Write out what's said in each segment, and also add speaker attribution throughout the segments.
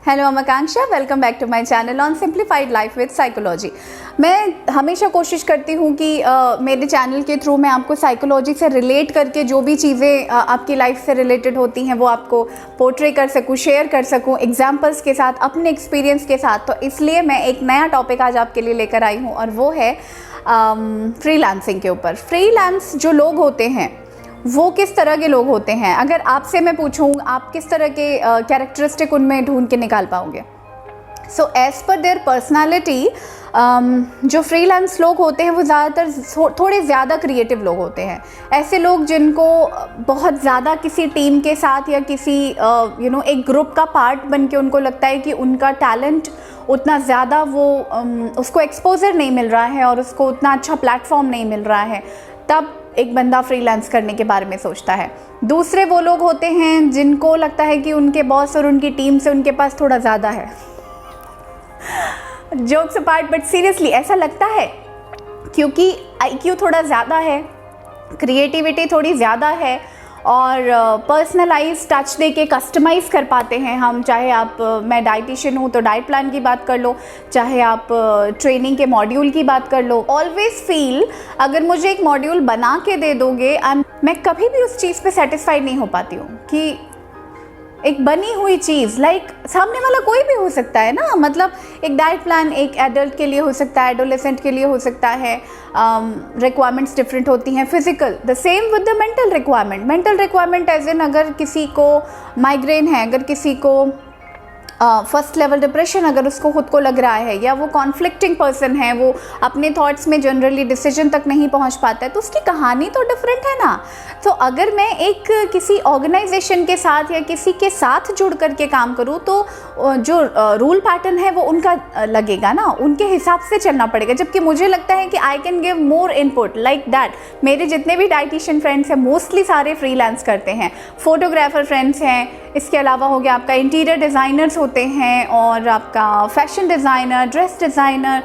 Speaker 1: Hello, I'm Akanksha. Welcome back to my channel on simplified life with psychology. मैं हमेशा कोशिश करती हूँ कि मेरे चैनल के थ्रू मैं आपको साइकोलॉजी से रिलेट करके जो भी चीज़ें आपकी लाइफ से रिलेटेड होती हैं वो आपको पोर्ट्रे कर सकूँ, शेयर कर सकूँ एग्जांपल्स के साथ, अपने एक्सपीरियंस के साथ। तो इसलिए मैं एक नया टॉपिक आज आपके लिए लेकर आई हूँ और वो है फ्रीलांसिंग के ऊपर। फ्रीलांस जो लोग होते हैं वो किस तरह के लोग होते हैं? अगर आपसे मैं पूछूं आप किस तरह के कैरेक्टरिस्टिक उनमें ढूंढ के निकाल पाओगे? So as per there personality जो फ्रीलांस लोग होते हैं वो ज़्यादातर थोड़े ज़्यादा क्रिएटिव लोग होते हैं। ऐसे लोग जिनको बहुत ज़्यादा किसी टीम के साथ या किसी एक ग्रुप का पार्ट बन के उनको लगता है कि उनका टैलेंट उतना ज़्यादा उसको एक्सपोजर नहीं मिल रहा है और उसको उतना अच्छा प्लेटफॉर्म नहीं मिल रहा है, तब एक बंदा फ्रीलांस करने के बारे में सोचता है। दूसरे वो लोग होते हैं जिनको लगता है कि उनके बॉस और उनकी टीम से उनके पास थोड़ा ज़्यादा है। जोक्स अपार्ट, बट सीरियसली ऐसा लगता है क्योंकि IQ थोड़ा ज़्यादा है, क्रिएटिविटी थोड़ी ज़्यादा है और पर्सनलाइज टच दे के कस्टमाइज़ कर पाते हैं हम। चाहे मैं डाइटिशियन हूँ तो डाइट प्लान की बात कर लो, चाहे आप ट्रेनिंग के मॉड्यूल की बात कर लो। ऑलवेज फील अगर मुझे एक मॉड्यूल बना के दे दोगे मैं कभी भी उस चीज़ पे सेटिस्फाइड नहीं हो पाती हूँ कि एक बनी हुई चीज़ सामने वाला कोई भी हो सकता है ना। मतलब एक डाइट प्लान एक एडल्ट के लिए हो सकता है, एडोलेसेंट के लिए हो सकता है। रिक्वायरमेंट्स डिफरेंट होती हैं। Physical the same with the mental requirement as in अगर किसी को माइग्रेन है, अगर किसी को फर्स्ट लेवल डिप्रेशन अगर उसको खुद को लग रहा है, या वो कॉन्फ्लिक्टिंग पर्सन है, वो अपने थॉट्स में जनरली डिसीजन तक नहीं पहुंच पाता है, तो उसकी कहानी तो डिफरेंट है ना। तो अगर मैं एक किसी ऑर्गेनाइजेशन के साथ या किसी के साथ जुड़ करके काम करूं तो जो रूल पैटर्न है वो उनका लगेगा ना, उनके हिसाब से चलना पड़ेगा। जबकि मुझे लगता है कि I can give more input like that. मेरे जितने भी डाइटिशियन फ्रेंड्स हैं मोस्टली सारे फ्रीलांस करते हैं। फोटोग्राफर फ्रेंड्स हैं, इसके अलावा हो गया आपका इंटीरियर डिज़ाइनर्स होते हैं और आपका फैशन डिज़ाइनर, ड्रेस डिज़ाइनर,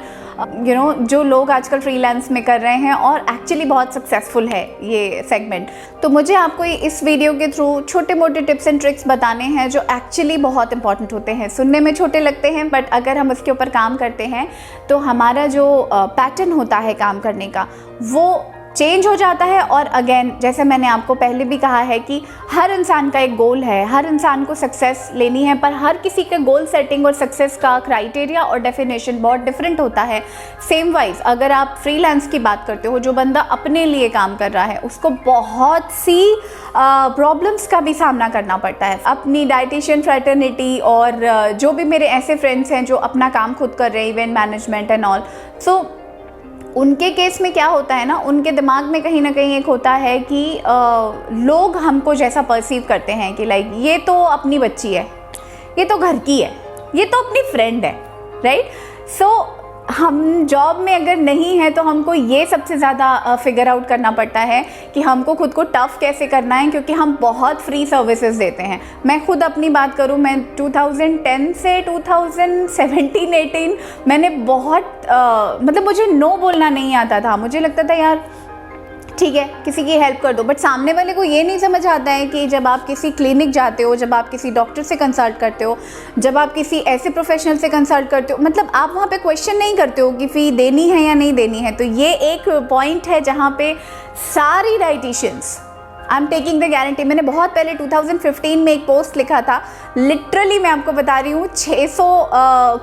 Speaker 1: जो लोग आजकल फ्रीलांस में कर रहे हैं और एक्चुअली बहुत सक्सेसफुल है ये सेगमेंट। तो मुझे आपको इस वीडियो के थ्रू छोटे मोटे टिप्स एंड ट्रिक्स बताने हैं जो एक्चुअली बहुत इंपॉर्टेंट होते हैं। सुनने में छोटे लगते हैं बट अगर हम उसके ऊपर काम करते हैं तो हमारा जो पैटर्न होता है काम करने का वो चेंज हो जाता है। और अगेन जैसे मैंने आपको पहले भी कहा है कि हर इंसान का एक गोल है, हर इंसान को सक्सेस लेनी है, पर हर किसी का गोल सेटिंग और सक्सेस का क्राइटेरिया और डेफिनेशन बहुत डिफरेंट होता है। सेम वाइज अगर आप फ्रीलांस की बात करते हो, जो बंदा अपने लिए काम कर रहा है उसको बहुत सी प्रॉब्लम्स का भी सामना करना पड़ता है। अपनी डाइटिशियन फ्रेटर्निटी और जो भी मेरे ऐसे फ्रेंड्स हैं जो अपना काम खुद कर रहे हैं, इवेंट मैनेजमेंट एंड ऑल, सो उनके केस में क्या होता है ना, उनके दिमाग में कहीं ना कहीं एक होता है कि लोग हमको जैसा परसीव करते हैं कि लाइक ये तो अपनी बच्ची है, ये तो घर की है, ये तो अपनी फ्रेंड है, राइट। सो हम जॉब में अगर नहीं है तो हमको ये सबसे ज़्यादा फिगर आउट करना पड़ता है कि हमको खुद को टफ़ कैसे करना है, क्योंकि हम बहुत फ्री सर्विसेज देते हैं। मैं खुद अपनी बात करूँ, मैं 2010 से 2017-18 मैंने बहुत मतलब मुझे नो बोलना नहीं आता था। मुझे लगता था यार ठीक है किसी की हेल्प कर दो, बट सामने वाले को ये नहीं समझ आता है कि जब आप किसी क्लिनिक जाते हो, जब आप किसी डॉक्टर से कंसल्ट करते हो, जब आप किसी ऐसे प्रोफेशनल से कंसल्ट करते हो, मतलब आप वहाँ पे क्वेश्चन नहीं करते हो कि फ़ी देनी है या नहीं देनी है। तो ये एक पॉइंट है जहाँ पे सारी dietitians, I am taking the guarantee, मैंने बहुत पहले 2015 में एक पोस्ट लिखा था, लिटरली मैं आपको बता रही हूँ 600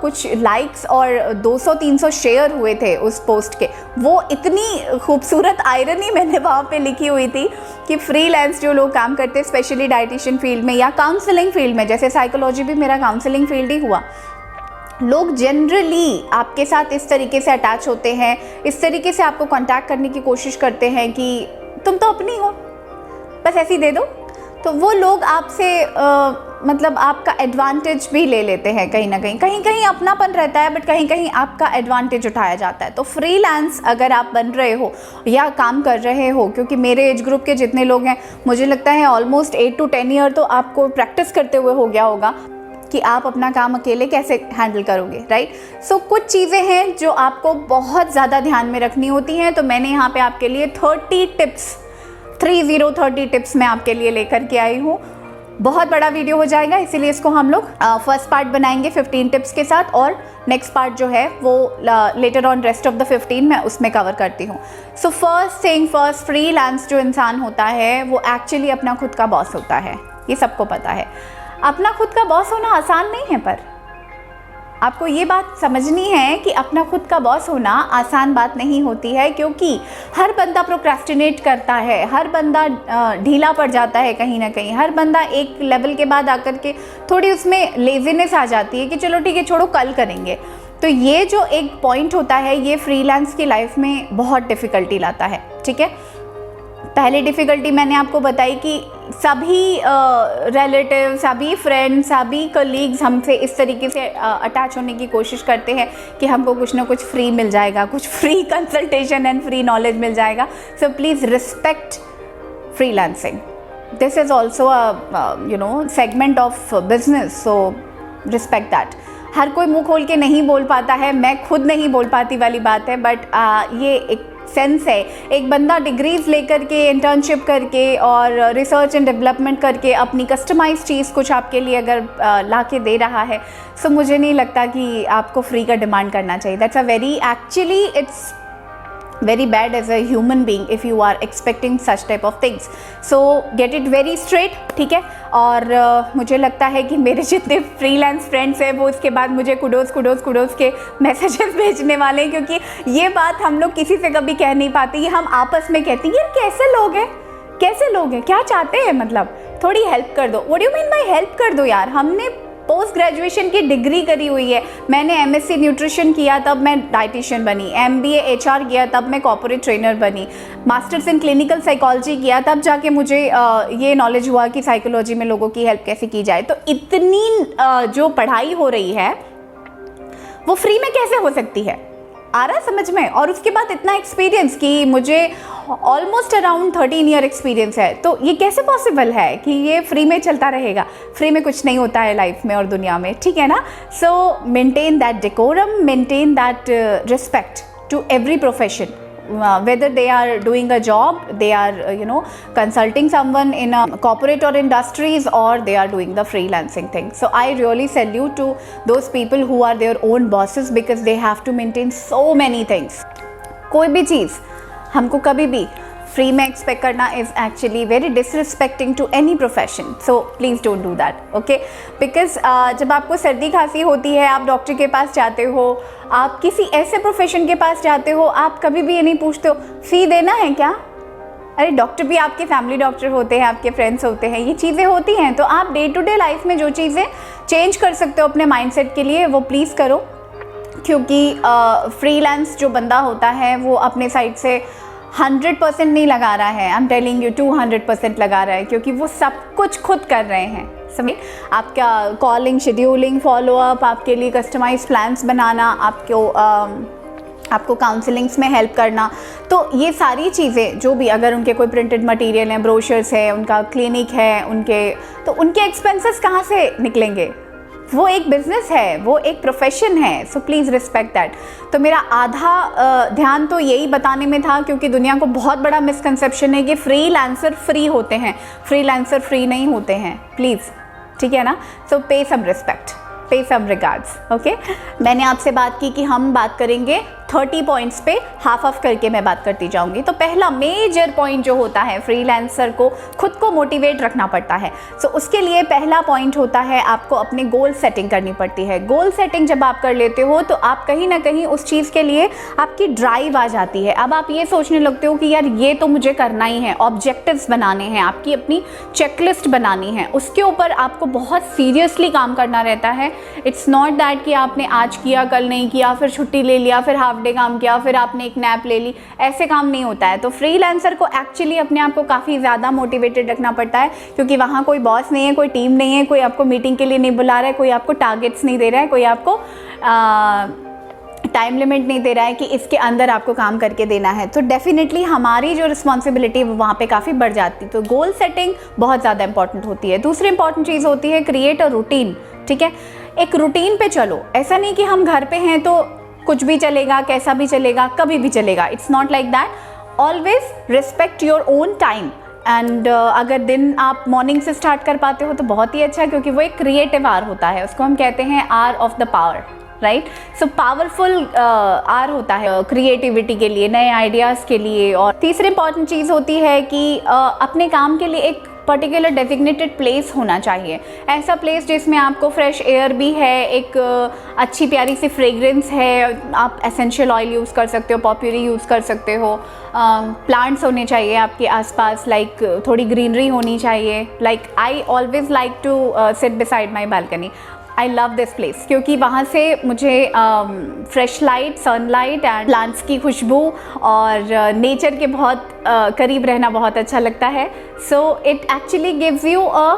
Speaker 1: कुछ लाइक्स और 200-300 शेयर हुए थे उस पोस्ट के। वो इतनी खूबसूरत आयरनी मैंने वहाँ पे लिखी हुई थी कि फ्रीलांस जो लोग काम करते हैं स्पेशली डाइटिशियन फील्ड में या काउंसलिंग फील्ड में, जैसे साइकोलॉजी भी मेरा काउंसलिंग फील्ड ही हुआ, लोग जनरली आपके साथ इस तरीके से अटैच होते हैं, इस तरीके से आपको कांटेक्ट करने की कोशिश करते हैं कि तुम तो अपनी हो, बस ऐसे ही दे दो। तो वो लोग आपसे मतलब आपका एडवांटेज भी ले लेते हैं कहीं ना कहीं अपनापन रहता है, बट कहीं कहीं आपका एडवांटेज उठाया जाता है। तो फ्रीलांस अगर आप बन रहे हो या काम कर रहे हो, क्योंकि मेरे एज ग्रुप के जितने लोग हैं मुझे लगता है ऑलमोस्ट 8 to 10 ईयर तो आपको प्रैक्टिस करते हुए हो गया होगा कि आप अपना काम अकेले कैसे हैंडल करोगे, राइट। सो कुछ चीज़ें हैं जो आपको बहुत ज़्यादा ध्यान में रखनी होती हैं। तो मैंने यहाँ पे आपके लिए 30 टिप्स मैं आपके लिए लेकर के आई हूँ बहुत बड़ा वीडियो हो जाएगा, इसीलिए इसको हम लोग फर्स्ट पार्ट बनाएंगे 15 टिप्स के साथ, और नेक्स्ट पार्ट जो है वो later on rest of the 15 मैं उसमें कवर करती हूँ। So first thing first, freelance जो इंसान होता है वो एक्चुअली अपना खुद का बॉस होता है, ये सबको पता है। अपना खुद का बॉस होना आसान नहीं है, पर आपको ये बात समझनी है कि अपना खुद का बॉस होना आसान बात नहीं होती है, क्योंकि हर बंदा प्रोक्रेस्टिनेट करता है, हर बंदा ढीला पड़ जाता है कहीं ना कहीं, हर बंदा एक लेवल के बाद आकर के थोड़ी उसमें लेजीनेस आ जाती है कि चलो ठीक है छोड़ो कल करेंगे। तो ये जो एक पॉइंट होता है ये फ्रीलांस की लाइफ में बहुत डिफ़िकल्टी लाता है, ठीक है। पहली डिफ़िकल्टी मैंने आपको बताई कि सभी रिलेटिव, सभी फ्रेंड्स, सभी कलीग्स हमसे इस तरीके से अटैच होने की कोशिश करते हैं कि हमको कुछ ना कुछ फ्री मिल जाएगा, कुछ free consultation and free knowledge मिल जाएगा। So please respect freelancing, this is also a segment of business, so respect that. हर कोई मुंह खोल के नहीं बोल पाता है, मैं खुद नहीं बोल पाती वाली बात है, बट ये एक सेंस है। एक बंदा डिग्रीज लेकर के, इंटर्नशिप करके और रिसर्च एंड डेवलपमेंट करके अपनी कस्टमाइज चीज़ कुछ आपके लिए अगर ला के दे रहा है, सो मुझे नहीं लगता कि आपको फ्री का डिमांड करना चाहिए। That's a very, actually it's very bad as a human being if you are expecting such type of things, so get it very straight, ठीक है। और मुझे लगता है कि मेरे जितने फ्रीलांस फ्रेंड्स हैं वो इसके बाद मुझे कुडोस के मैसेजेस भेजने वाले हैं, क्योंकि ये बात हम लोग किसी से कभी कह नहीं पाते, ये हम आपस में कहते हैं यार कैसे लोग हैं, कैसे लोग हैं, क्या चाहते हैं, मतलब थोड़ी हेल्प कर दो। What do you mean by help कर दो यार, हमने पोस्ट ग्रेजुएशन की डिग्री करी हुई है, मैंने एमएससी न्यूट्रिशन किया तब मैं डाइटिशियन बनी, एमबीए एचआर किया तब मैं कॉर्पोरेट ट्रेनर बनी, मास्टर्स इन क्लिनिकल साइकोलॉजी किया तब जाके मुझे ये नॉलेज हुआ कि साइकोलॉजी में लोगों की हेल्प कैसे की जाए। तो इतनी जो पढ़ाई हो रही है वो फ्री में कैसे हो सकती है, आ रहा है समझ में। और उसके बाद इतना एक्सपीरियंस कि मुझे ऑलमोस्ट अराउंड 13 ईयर एक्सपीरियंस है, तो ये कैसे पॉसिबल है कि ये फ्री में चलता रहेगा। फ्री में कुछ नहीं होता है लाइफ में और दुनिया में, ठीक है ना। So maintain that decorum, maintain that respect to every profession, whether they are doing a job, they are consulting someone in a corporate or industries, or they are doing the freelancing thing. So I really salute to those people who are their own bosses, because they have to maintain so many things. कोई भी चीज़ हमको कभी भी free में expect करना is actually very disrespecting to any profession, so please don't do that, okay. Because जब आपको सर्दी खांसी होती है, आप डॉक्टर के पास जाते हो, आप किसी ऐसे प्रोफेशन के पास जाते हो, आप कभी भी ये नहीं पूछते हो फ़ी देना है क्या। अरे डॉक्टर भी आपके फैमिली डॉक्टर होते हैं, आपके फ्रेंड्स होते हैं, ये चीज़ें होती हैं। तो आप डे टू डे लाइफ में जो चीज़ें चेंज कर सकते हो अपने माइंडसेट के लिए, वो प्लीज़ करो, क्योंकि फ्रीलांस जो बंदा होता है वो अपने साइड से 100% नहीं लगा रहा है, आई एम टेलिंग यू 200% लगा रहा है, क्योंकि वो सब कुछ खुद कर रहे हैं। समझ, आपका कॉलिंग, शेड्यूलिंग, फॉलोअप, आपके लिए कस्टमाइज प्लान्स बनाना, आपको काउंसलिंग्स में हेल्प करना, तो ये सारी चीज़ें जो भी, अगर उनके कोई प्रिंटेड मटेरियल हैं, ब्रोशर्स है, उनका क्लिनिक है, तो उनके एक्सपेंसेस कहाँ से निकलेंगे। वो एक बिज़नेस है, वो एक प्रोफेशन है, सो प्लीज़ रिस्पेक्ट दैट। तो मेरा आधा ध्यान तो यही बताने में था, क्योंकि दुनिया को बहुत बड़ा मिसकंसेप्शन है कि फ्रीलांसर फ्री होते हैं, फ्रीलांसर फ्री नहीं होते हैं, प्लीज़, ठीक है ना। सो पे सम रिस्पेक्ट, पे सम रिगार्ड्स, ओके। मैंने आपसे बात की कि हम बात करेंगे 30 पॉइंट्स पे, हाफ ऑफ करके मैं बात करती जाऊंगी। तो पहला मेजर पॉइंट जो होता है, फ्रीलांसर को खुद को मोटिवेट रखना पड़ता है। सो उसके लिए पहला पॉइंट होता है, आपको अपने गोल सेटिंग करनी पड़ती है। गोल सेटिंग जब आप कर लेते हो तो आप कहीं ना कहीं उस चीज़ के लिए आपकी ड्राइव आ जाती है। अब आप ये सोचने लगते हो कि यार ये तो मुझे करना ही है, ऑब्जेक्टिव्स बनाने हैं, आपकी अपनी चेकलिस्ट बनानी है, उसके ऊपर आपको बहुत सीरियसली काम करना रहता है। इट्स नॉट दैट कि आपने आज किया, कल नहीं किया, फिर छुट्टी ले लिया, फिर हाफ डे काम किया, फिर आपने एक नैप ले ली, ऐसे काम नहीं होता है। तो फ्रीलांसर को एक्चुअली अपने आप को काफ़ी ज़्यादा मोटिवेटेड रखना पड़ता है, क्योंकि वहाँ कोई बॉस नहीं है, कोई टीम नहीं है, कोई आपको मीटिंग के लिए नहीं बुला रहा है, कोई आपको टारगेट्स नहीं दे रहा है, कोई आपको टाइम लिमिट नहीं दे रहा है कि इसके अंदर आपको काम करके देना है। तो डेफिनेटली हमारी जो रिस्पॉन्सिबिलिटी है वहाँ पे काफ़ी बढ़ जाती है। तो गोल सेटिंग बहुत ज़्यादा इंपॉर्टेंट होती है। दूसरी इंपॉर्टेंट चीज़ होती है क्रिएट अ रूटीन, ठीक है। एक रूटीन पे चलो, ऐसा नहीं कि हम घर पे हैं तो कुछ भी चलेगा, कैसा भी चलेगा, कभी भी चलेगा। It's not like that. Always respect your own time. And अगर दिन आप मॉर्निंग से स्टार्ट कर पाते हो तो बहुत ही अच्छा, क्योंकि वो एक क्रिएटिव आवर होता है, उसको हम कहते हैं hour of the power, right. So powerful hour होता है क्रिएटिविटी के लिए, नए आइडियाज़ के लिए। और तीसरी इंपॉर्टेंट चीज़ होती है कि अपने काम के लिए एक पर्टिकुलर डेजिग्नेटेड प्लेस होना चाहिए, ऐसा प्लेस जिसमें आपको फ्रेश एयर भी है, एक अच्छी प्यारी सी फ्रेग्रेंस है, आप एसेंशियल ऑयल यूज़ कर सकते हो, पॉप्यूरी यूज़ कर सकते हो, प्लांट्स होने चाहिए आपके आसपास, लाइक थोड़ी ग्रीनरी होनी चाहिए। Like I always like to sit beside my balcony, I love this place, क्योंकि वहाँ से मुझे fresh light, sunlight and plants की खुशबू और नेचर के बहुत करीब रहना बहुत अच्छा लगता है। So it actually gives you a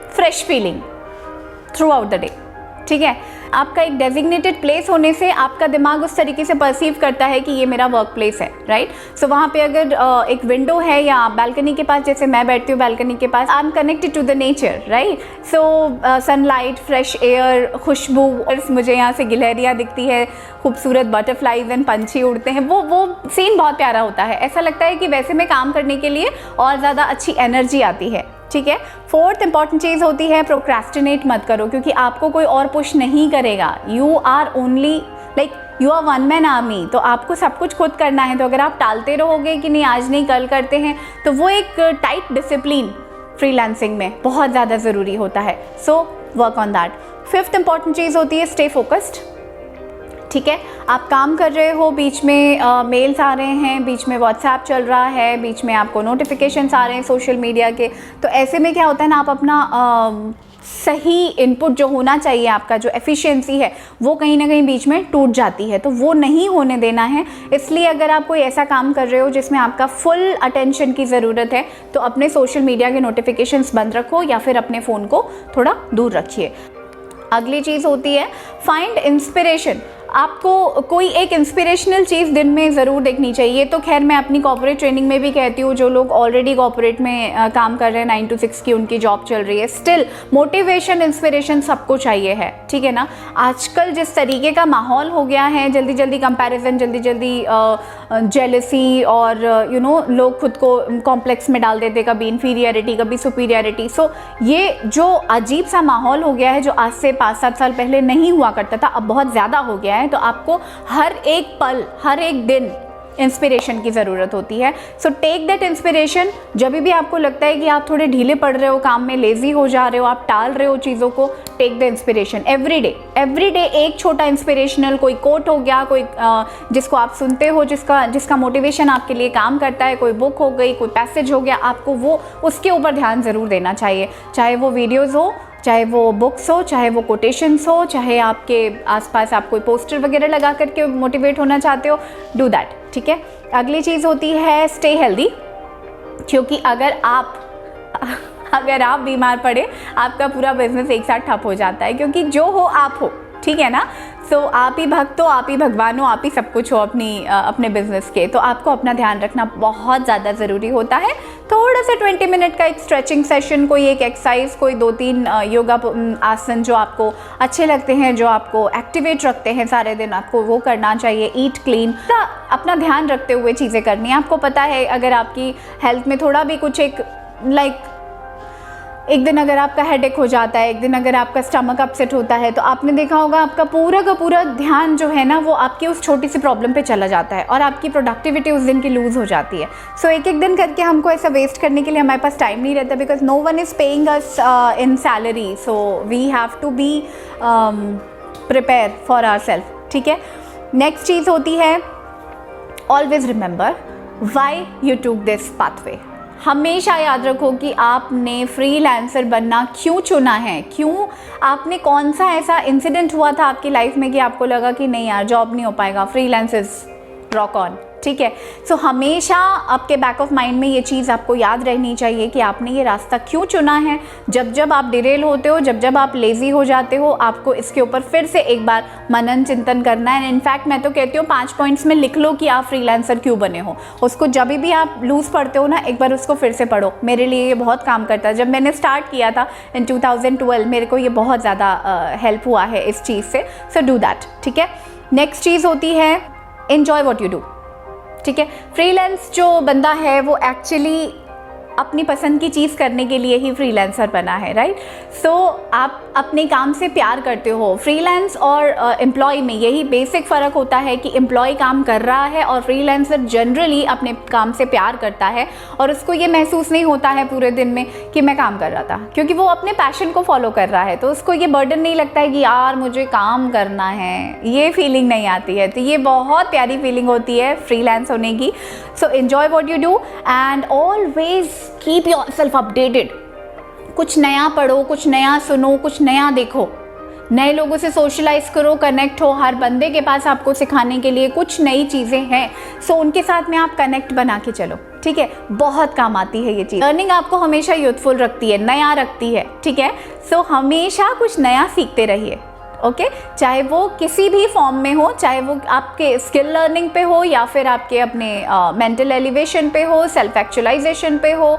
Speaker 1: fresh feeling through out the day, ठीक है। आपका एक डेजिग्नेटेड प्लेस होने से आपका दिमाग उस तरीके से परसीव करता है कि ये मेरा वर्क प्लेस है, राइट। सो वहाँ पे अगर एक विंडो है या बालकनी के पास, जैसे मैं बैठती हूँ बालकनी के पास, I am connected to the nature, right. So sunlight, fresh air, खुशबू, मुझे यहाँ से गिलहरियाँ दिखती है, खूबसूरत बटरफ्लाइज एंड पंछी उड़ते हैं, वो सीन बहुत प्यारा होता है। ऐसा लगता है कि वैसे में काम करने के लिए और ज़्यादा अच्छी एनर्जी आती है, ठीक है। फोर्थ इंपॉर्टेंट चीज़ होती है प्रोक्रेस्टिनेट मत करो, क्योंकि आपको कोई और पुश नहीं करेगा। You are only like you are one man army, तो आपको सब कुछ खुद करना है। तो अगर आप टालते रहोगे कि नहीं आज नहीं कल करते हैं, तो वो एक टाइट डिसिप्लिन फ्रीलांसिंग में बहुत ज़्यादा ज़रूरी होता है। So work on that. Fifth important चीज़ होती है स्टे फोकस्ड, ठीक है। आप काम कर रहे हो, बीच में मेल्स आ रहे हैं, बीच में व्हाट्सएप चल रहा है, बीच में आपको नोटिफिकेशंस आ रहे हैं सोशल मीडिया के, तो ऐसे में क्या होता है ना, आप अपना सही इनपुट जो होना चाहिए, आपका जो एफिशिएंसी है, वो कहीं ना कहीं बीच में टूट जाती है। तो वो नहीं होने देना है। इसलिए अगर आप कोई ऐसा काम कर रहे हो जिसमें आपका फुल अटेंशन की ज़रूरत है, तो अपने सोशल मीडिया के नोटिफिकेशंस बंद रखो या फिर अपने फ़ोन को थोड़ा दूर रखिए। अगली चीज़ होती है फाइंड इंस्पिरेशन। आपको कोई एक इंस्पिरेशनल चीज़ दिन में ज़रूर देखनी चाहिए। तो खैर मैं अपनी कॉर्पोरेट ट्रेनिंग में भी कहती हूँ, जो लोग ऑलरेडी कॉर्पोरेट में काम कर रहे हैं, 9 to 6 की उनकी जॉब चल रही है, स्टिल मोटिवेशन, इंस्पिरेशन सबको चाहिए है, ठीक है ना। आजकल जिस तरीके का माहौल हो गया है, जल्दी जल्दी कंपैरिजन, जल्दी जल्दी जेलसी और लोग खुद को कॉम्प्लेक्स में डाल देते, कभी इन्फीरियरिटी, कभी सुपीरियरिटी। सो ये जो अजीब सा माहौल हो गया है, जो आज से 5-7 साल पहले नहीं हुआ करता था, अब बहुत ज़्यादा हो गया है। तो आपको हर एक पल, हर एक दिन इंस्पिरेशन की ज़रूरत होती है। So take that inspiration. जब भी आपको लगता है कि आप थोड़े ढीले पड़ रहे हो काम में, लेज़ी हो जा रहे हो, आप टाल रहे हो चीज़ों को, take the inspiration every day. एक छोटा इंस्पिरेशनल कोई कोट हो गया, कोई जिसको आप सुनते हो, जिसका मोटिवेशन आपके लिए काम करता है, कोई बुक हो गई, कोई पैसेज हो गया, आपको वो उसके ऊपर ध्यान ज़रूर देना चाहिए। चाहे वो वीडियोज़ हो, चाहे वो बुक्स हो, चाहे वो कोटेशंस हो, चाहे आपके आसपास आप कोई पोस्टर वगैरह लगा करके मोटिवेट होना चाहते हो, डू दैट, ठीक है। अगली चीज़ होती है स्टे हेल्दी, क्योंकि अगर आप बीमार पड़े, आपका पूरा बिजनेस एक साथ ठप हो जाता है, क्योंकि जो हो आप हो, ठीक है ना। सो आप ही भक्त हो, आप ही भगवान हो, आप ही सब कुछ हो अपने बिजनेस के। तो आपको अपना ध्यान रखना बहुत ज़्यादा ज़रूरी होता है। थोड़ा सा 20 मिनट का एक स्ट्रेचिंग सेशन, कोई एक एक्सरसाइज, कोई 2-3 योगा आसन जो आपको अच्छे लगते हैं, जो आपको एक्टिवेट रखते हैं सारे दिन, आपको वो करना चाहिए। ईट क्लीन, अपना ध्यान रखते हुए चीज़ें करनी है। आपको पता है अगर आपकी हेल्थ में थोड़ा भी कुछ एक दिन अगर आपका हेडेक हो जाता है, एक दिन अगर आपका स्टमक अपसेट होता है, तो आपने देखा होगा आपका पूरा का पूरा ध्यान जो है ना, वो आपकी उस छोटी सी प्रॉब्लम पे चला जाता है और आपकी प्रोडक्टिविटी उस दिन की लूज़ हो जाती है। सो एक दिन करके हमको ऐसा वेस्ट करने के लिए हमारे पास टाइम नहीं रहता, because no one is paying us in salary. So we have to be prepare for ourself, ठीक है। नेक्स्ट चीज़ होती है always remember why you took this pathway. हमेशा याद रखो कि आपने फ्रीलांसर बनना क्यों चुना है, क्यों आपने, कौन सा ऐसा इंसिडेंट हुआ था आपकी लाइफ में कि आपको लगा कि नहीं यार जॉब नहीं हो पाएगा, फ्रीलांस इज रॉक ऑन, ठीक है। सो हमेशा आपके बैक ऑफ माइंड में ये चीज़ आपको याद रहनी चाहिए कि आपने ये रास्ता क्यों चुना है। जब आप डिरेल होते हो, जब आप लेज़ी हो जाते हो, आपको इसके ऊपर फिर से एक बार मनन चिंतन करना है। इनफैक्ट मैं तो कहती हूँ 5 पॉइंट्स में लिख लो कि आप फ्रीलांसर क्यों बने हो। उसको जब भी आप लूज़ पढ़ते हो ना, एक बार उसको फिर से पढ़ो। मेरे लिए ये बहुत काम करता है। जब मैंने स्टार्ट किया था इन 2012, मेरे को ये बहुत ज़्यादा हेल्प हुआ है इस चीज़ से। सो डू दैट, ठीक है। नेक्स्ट चीज़ होती है एन्जॉय वॉट यू डू, ठीक है। फ्रीलांस जो बंदा है वो एक्चुअली अपनी पसंद की चीज़ करने के लिए ही फ्रीलांसर बना है, राइट? सो आप अपने काम से प्यार करते हो। फ्रीलांस और एम्प्लॉय में यही बेसिक फ़र्क होता है कि एम्प्लॉय काम कर रहा है और फ्रीलांसर जनरली अपने काम से प्यार करता है और उसको ये महसूस नहीं होता है पूरे दिन में कि मैं काम कर रहा था, क्योंकि वो अपने पैशन को फॉलो कर रहा है, तो उसको ये बर्डन नहीं लगता है कि यार मुझे काम करना है, ये फीलिंग नहीं आती है। तो ये बहुत प्यारी फीलिंग होती है फ्रीलांस होने की। So enjoy what you do and always keep yourself updated. कुछ नया पढ़ो, कुछ नया सुनो, कुछ नया देखो, नए लोगों से सोशलाइज करो, कनेक्ट हो। हर बंदे के पास आपको सिखाने के लिए कुछ नई चीज़ें हैं, सो उनके साथ में आप कनेक्ट बना के चलो, ठीक है? बहुत काम आती है ये चीज़। लर्निंग आपको हमेशा यूथफुल रखती है, नया रखती है, ठीक है? सो हमेशा कुछ नया सीखते रहिए, ओके? चाहे वो किसी भी फॉर्म में हो, चाहे वो आपके स्किल लर्निंग पे हो या फिर आपके अपने मेंटल एलिवेशन पे हो, सेल्फ एक्चुअलाइजेशन पे हो,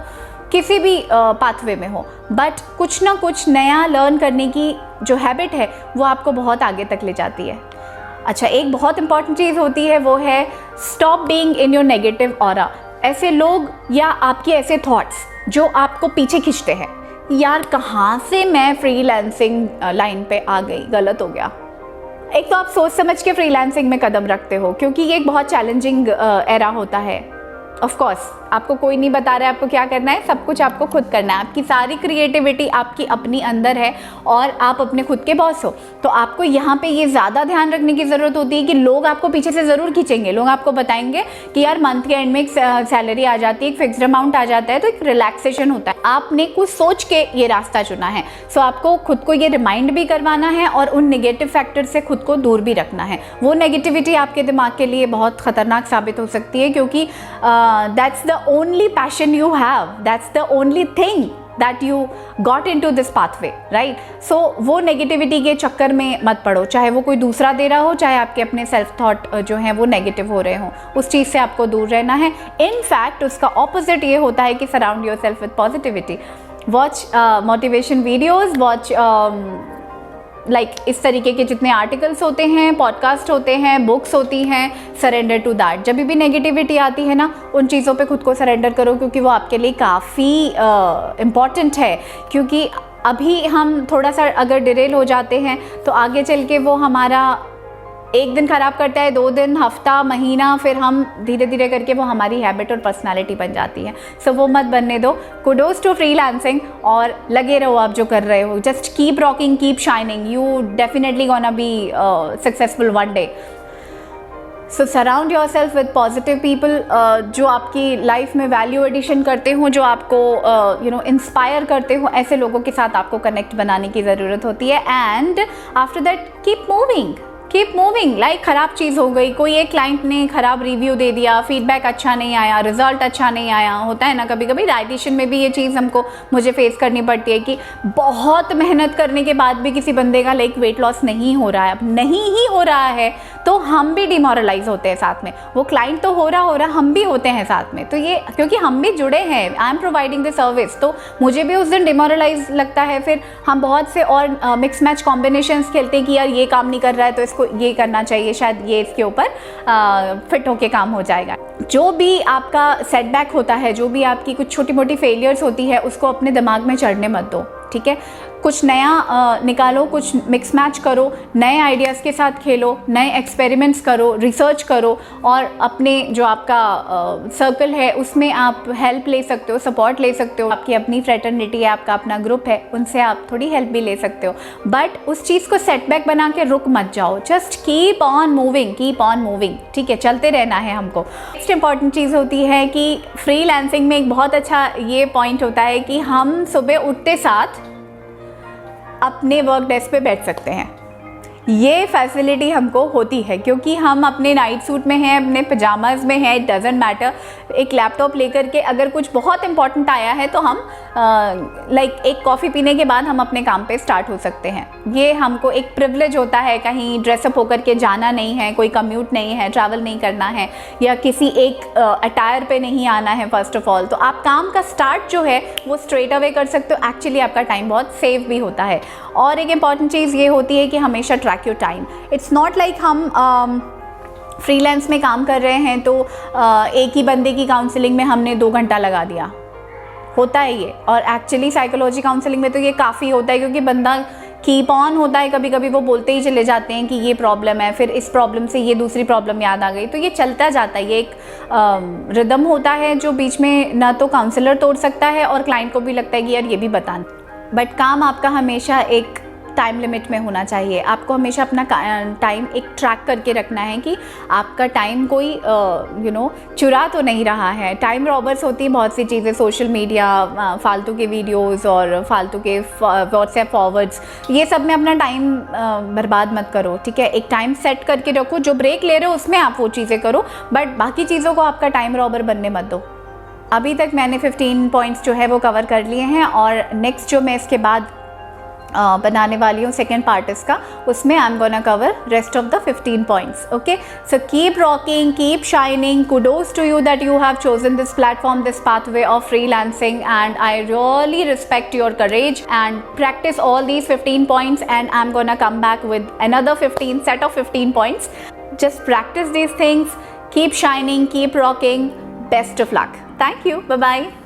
Speaker 1: किसी भी पाथवे में हो, बट कुछ ना कुछ नया लर्न करने की जो हैबिट है वो आपको बहुत आगे तक ले जाती है। अच्छा, एक बहुत इंपॉर्टेंट चीज़ होती है, वो है stop being in your negative aura. ऐसे लोग या आपके ऐसे थॉट्स जो आपको पीछे खींचते हैं, यार कहाँ से मैं फ्रीलांसिंग लाइन पे आ गई, गलत हो गया। एक तो आप सोच समझ के फ्रीलांसिंग में कदम रखते हो, क्योंकि ये एक बहुत चैलेंजिंग एरा होता है। ऑफ कोर्स आपको कोई नहीं बता रहा है आपको क्या करना है, सब कुछ आपको खुद करना है। आपकी सारी क्रिएटिविटी आपकी अपनी अंदर है और आप अपने खुद के बॉस हो। तो आपको यहाँ पे ये ज़्यादा ध्यान रखने की ज़रूरत होती है कि लोग आपको पीछे से ज़रूर खींचेंगे। लोग आपको बताएंगे कि यार मंथ के एंड में एक सैलरी आ जाती है, एक फिक्स्ड अमाउंट आ जाता है, तो एक रिलैक्सेशन होता है। आपने कुछ सोच के ये रास्ता चुना है, सो आपको खुद को ये रिमाइंड भी करवाना है और उन नेगेटिव फैक्टर से खुद को दूर भी रखना है। वो नेगेटिविटी आपके दिमाग के लिए बहुत ख़तरनाक साबित हो सकती है, क्योंकि that's the only passion you have, that's the only thing that you got into this pathway, right? So वो नेगेटिविटी के चक्कर में मत पड़ो, चाहे वो कोई दूसरा दे रहा हो, चाहे आपके अपने सेल्फ थॉट जो हैं वो नेगेटिव हो रहे हों, उस चीज़ से आपको दूर रहना है। इन फैक्ट उसका ऑपोजिट ये होता है कि surround your self with positivity. Watch motivation videos, watch इस तरीके के जितने आर्टिकल्स होते हैं, पॉडकास्ट होते हैं, बुक्स होती हैं, सरेंडर टू दैट। जब भी नेगेटिविटी आती है ना, उन चीज़ों पे खुद को सरेंडर करो, क्योंकि वो आपके लिए काफ़ी इम्पॉर्टेंट है। क्योंकि अभी हम थोड़ा सा अगर डिरेल हो जाते हैं तो आगे चल के वो हमारा एक दिन ख़राब करता है, 2 दिन, हफ्ता, महीना, फिर हम धीरे धीरे करके वो हमारी हैबिट और पर्सनालिटी बन जाती है। सो वो मत बनने दो। कुडोज टू फ्रीलांसिंग और लगे रहो आप जो कर रहे हो। Just keep rocking, keep shining, you definitely gonna be successful one day. So surround your self with positive people, जो आपकी लाइफ में वैल्यू एडिशन करते हो, जो आपको इंस्पायर करते हो, ऐसे लोगों के साथ आपको कनेक्ट बनाने की ज़रूरत होती है। And after that keep moving. Like ख़राब चीज़ हो गई, कोई एक क्लाइंट ने ख़राब रिव्यू दे दिया, फीडबैक अच्छा नहीं आया, रिजल्ट अच्छा नहीं आया, होता है ना कभी कभी। डाइटिशियन में भी ये चीज़ मुझे फेस करनी पड़ती है कि बहुत मेहनत करने के बाद भी किसी बंदे का वेट लॉस नहीं हो रहा है। अब नहीं ही हो रहा है तो हम भी डिमोरलाइज होते हैं साथ में। वो क्लाइंट तो हो रहा, हम भी होते हैं साथ में। तो ये क्योंकि हम भी जुड़े हैं, I am providing the service, तो मुझे भी उस दिन डिमोरलाइज लगता है। फिर हम बहुत से और मिक्स मैच कॉम्बिनेशंस खेलते हैं कि यार ये काम नहीं कर रहा है तो इसको ये करना चाहिए, शायद ये इसके ऊपर फिट होके काम हो जाएगा। जो भी आपका सेटबैक होता है, जो भी आपकी कुछ छोटी मोटी फेलियर्स होती है, उसको अपने दिमाग में चढ़ने मत दो, ठीक है? कुछ नया निकालो, कुछ मिक्स मैच करो, नए आइडियाज़ के साथ खेलो, नए एक्सपेरिमेंट्स करो, रिसर्च करो, और अपने जो आपका सर्कल है उसमें आप हेल्प ले सकते हो, सपोर्ट ले सकते हो। आपकी अपनी फ्रेटर्निटी है, आपका अपना ग्रुप है, उनसे आप थोड़ी हेल्प भी ले सकते हो। बट उस चीज़ को सेटबैक बना के रुक मत जाओ। जस्ट कीप ऑन मूविंग, ठीक है? चलते रहना है हमको। नेक्स्ट इंपॉर्टेंट चीज़ होती है कि फ्रीलांसिंग में एक बहुत अच्छा ये पॉइंट होता है कि हम सुबह उठते साथ अपने वर्क डेस्क पे बैठ सकते हैं। ये फैसिलिटी हमको होती है क्योंकि हम अपने नाइट सूट में हैं, अपने पजामाज में हैं, इट डजेंट मैटर। एक लैपटॉप लेकर के अगर कुछ बहुत इंपॉर्टेंट आया है तो हम एक कॉफ़ी पीने के बाद हम अपने काम पे स्टार्ट हो सकते हैं। ये हमको एक प्रिविलेज होता है। कहीं ड्रेसअप होकर के जाना नहीं है, कोई कम्यूट नहीं है, ट्रैवल नहीं करना है, या किसी एक अटायर पे नहीं आना है। फर्स्ट ऑफ ऑल तो आप काम का स्टार्ट जो है वो स्ट्रेट अवे कर सकते हो। एक्चुअली आपका टाइम बहुत सेव भी होता है। और एक इंपॉर्टेंट चीज़ ये होती है कि हमेशा track your time. It's not like हम फ्रीलांस में काम कर रहे हैं तो एक ही बंदे की काउंसलिंग में हमने 2 घंटा लगा दिया। होता है ये। और एक्चुअली साइकोलॉजी काउंसलिंग में तो ये काफ़ी होता है, क्योंकि बंदा कीप ऑन होता है, कभी कभी वो बोलते ही चले जाते हैं कि ये प्रॉब्लम है, फिर इस प्रॉब्लम से ये दूसरी प्रॉब्लम याद आ गई, तो ये चलता जाता है। ये एक रिदम होता है जो बीच में ना तो काउंसलर तोड़ सकता है और क्लाइंट को भी लगता है कि यार ये भी बताना। बट काम आपका हमेशा एक टाइम लिमिट में होना चाहिए। आपको हमेशा अपना टाइम एक ट्रैक करके रखना है कि आपका टाइम कोई चुरा तो नहीं रहा है। टाइम रॉबर्स होती है बहुत सी चीज़ें, सोशल मीडिया, फालतू के वीडियोस और फालतू के व्हाट्सएप फॉरवर्ड्स, ये सब में अपना टाइम बर्बाद मत करो, ठीक है। एक टाइम सेट करके रखो, जो ब्रेक ले रहे हो उसमें आप वो चीज़ें करो, बट बाकी चीज़ों को आपका टाइम रॉबर बनने मत दो। अभी तक मैंने 15 पॉइंट्स जो है वो कवर कर लिए हैं, और नेक्स्ट जो मैं इसके बाद बनाने वाली हूँ सेकेंड पार्ट इसका, उसमें I am gonna cover rest of the 15 points. Okay, so keep rocking, keep shining, kudos to you that you have chosen this platform, this pathway of freelancing, and I really respect your courage, and practice all these 15 points, and I'm gonna come back with another 15 set of 15 points. Just practice these things, keep shining, keep rocking. Best of luck. Thank you. Bye bye.